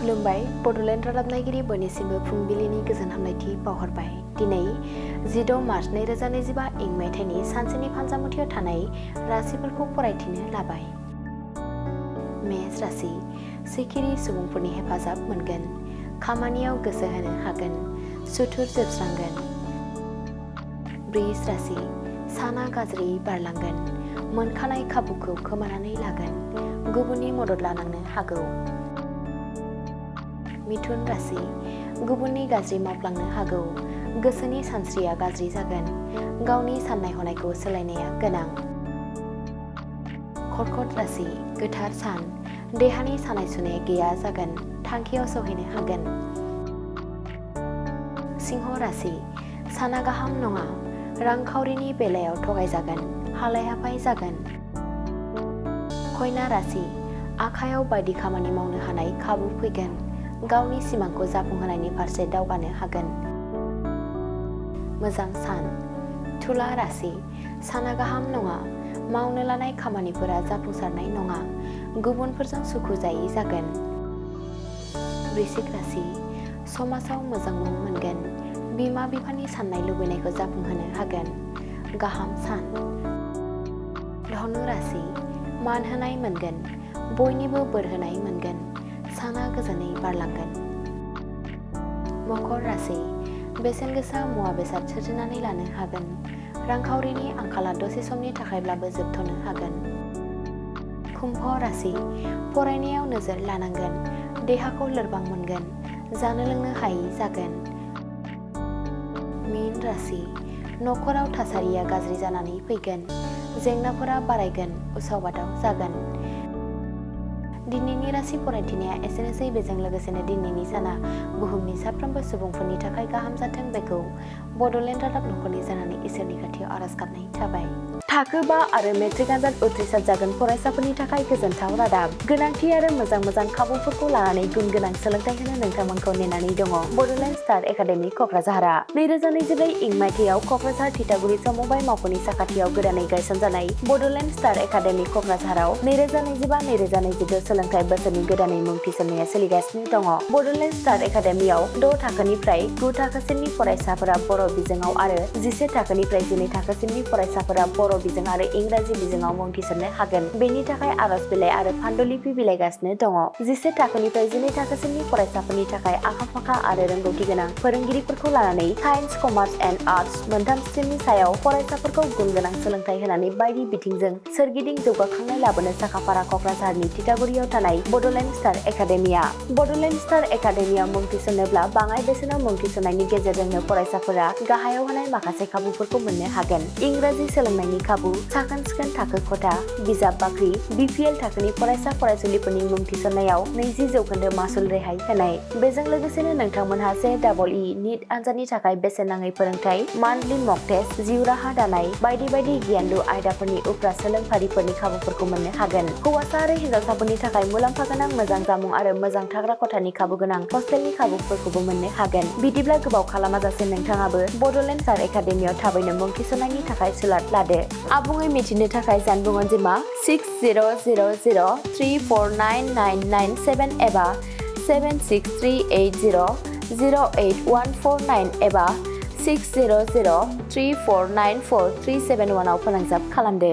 खुलुमबाय बड'लेण्ड रादाब नायगिरि बयनिसिमबो फुंबिलिनि गोजोन हामलायथि बावहरबाय। दिनै 16 मार्च 2025 इं मायथाइनि सानसेनि फानजामुथियाव थानाय राशिफोरखौ फरायथिनो लाबाय। मेष राशि सिखिरि सुबुंफोरनि हेफाजाब मोनगोन। खामानियाव गोसो होनो हागोन। सुथुर जोबस्रांगोन। वृष राशि साना गाज्रि बारलांगोन। मोनखानाय खाबुखौ खोमानानै लागोन। गुबुननि मदद लानांनो हागौ। मिथुन राशि गुबुननि गाज्रि मावफ्लांनो हागौ। गोसोनि सानस्रिया गाज्रि जागोन। गावनि साननाय हनायखौ सोलायनाया गोनां। कर्कट राशि गोथार सान। देहानि सानाय सुनाय गैया जागोन। थांखियाव सौहैनो हागोन। सिंह राशि साना गाहाम नङा। रांखावरिनि बेलायाव थगायजागोन। हालाय हाफाय जागोन। कन्या राशि आखायाव बायदि खामानि मावनो हानाय खाबु फैगोन। गावनि सिमांखौ जाफुंहोनायनि फारसे दावगानो हागोन। मोजां सान। तुला राशि साना गाहाम नङा। मावनो लानाय खामानिफोरा जाफुंसारनाय नङा। गुबुनफोरजों सुखु जायै जागोन। वृश्चिक राशि समाजाव मोजां मुं मोनगोन। बिमा बिफानि साननाय लुबैनायखौ जाफुंहोनो हागोन। गाहाम सान। धनु राशि मान होनाय मोनगोन। बयनिबो बोर होनाय मोनगोन। साना गोजोनै बारलांगोन। मकर राशि बेसेन गोसा मुवा बेसाद सोरजिनानै लानो हागोन। रांखावरिनि आंखाला दसे समनि थाखायब्लाबो जोबथ'नो हागोन। कुम्भ राशि फरायनायाव नोजोर लानांगोन। देहाखौ लोरबां मोनगोन। जानो लोंनो हायै जागोन। मीन राशि नखराव थासारिया गाज्रि जानानै फैगोन। जेंनाफोरा बारायगोन। उसाव बादाव जागोन। दिनैनि राशि फरायथिनाया एसेनोसै। बेजों लोगोसेनो दिनैनि साना बुहुमनि साफ्रोमबो सुबुंफोरनि थाखाय गाहाम जाथों बेखौ बड'लेण्ड रादाब नखरनि जानानै इसोरनि खाथियाव आरज गाबनाय थाबाय। थाखो 5 आरो मेट्रिक आनजाद उथ्रिसार जागोन फरायसाफोरनि थाखाय गोजोनथाव रादाब। गोनांथि आरो मोजां खाबुफोरखौ लानानै गुन गोनां सोलोंथाइ होनो नोंथांमोनखौ नेनानै दङ बड'लेण्ड स्टार एकाडेमि क'क्राझारआ। 2024 इं मायथाइयाव क'क्राझार थिथागुरि समबाय मावख'नि साखाथियाव गोदानै गायसनजानाय बड'लेण्ड स्टार एकाडेमि क'क्राझाराव 2025-2026 सोलोंथाइ बोसोरनि गोदानै मुं थिसननाया सोलिगासिनो दङ। बड'लेण्ड स्टार एकाडेमियाव 6 थाखोनिफ्राय 9 थाखोसिमनि फरायसाफोरा बर' बिजोङाव आरो 11 थाखोनिफ्राय 12 थाखोसिमनि फरायसाफोरा बर' बिजों आरो इंराजि बिजोङाव मुं थिसननो हागोन। बेनि थाखाय आर'ज बिलाइ आरो फान्डुलिपि बिलाइगासिनो दङ। 11 थाखोनिफ्राय 12 थाखोसिमनि फरायसाफोरनि थाखाय आखा-फाखा आरो रोंगौथि गोनां फोरोंगिरिफोरखौ लानानै साइन्स, कमार्स एन्ड आर्टस मोनथाम स्ट्रिमनि सायाव फरायसाफोरखौ गुन गोनां सोलोंथाइ होनानै बायदि बिथिंजों सोरगिदिं जौगाखांनाय लाबोनो साखाफारा क'क्राझारनि थिथागुरियाव थानाय Bodoland Star Academia. Bodoland Star एकाडेमियाव मुं थिसननोब्ला बाङाय बेसेनाव मुं थिसननायनि गेजेरजोंनो फरायसाफोरा गाहायाव होनाय माखासे खाबुफोरखौ मोननो हागोन। इंराजि सोलोंनायनि खाबु, साखोन-सिखोन थाखो खथा, बिजाब बाख्रि, BPL थाखोनि फरायसा फरायसुलिफोरनि मुं थिसननायाव 20% मासुल रेहाय होनाय। बेजों लोगोसेनो नोंथांमोनहा JEE नीट आनजादनि थाखाय बेसेन नाङै फोरोंथाय, मान्थलि मक टेस्ट, जिउ राहा दानाय बायदि गियानलु आयदाफोरनि उफ्रा सोलोंफारिफोरनि खाबुफोरखौ मोननो हागोन। हौवासा आरो हिनजावसाफोरनि थाखाय मुलाम्फा गोनां मोजां जामुं आरो मोजां थाग्रा खथानि खाबु गोनां हस्टेलनि खाबुफोरखौबो मोननो हागोन। बिदिब्ला गोबाव खालामाजासे नोंथाङाबो बड'लेण्ड स्टार एकाडेमियाव थाबैनो मुं थिसननायनि थाखाय सुलाद लादो। आबुङै मिथिनो थाखाय जानबुं अनजिमा 6000349997 एबा 7638008149 एबा 6003494371 आव फोनांजाब खालामदो।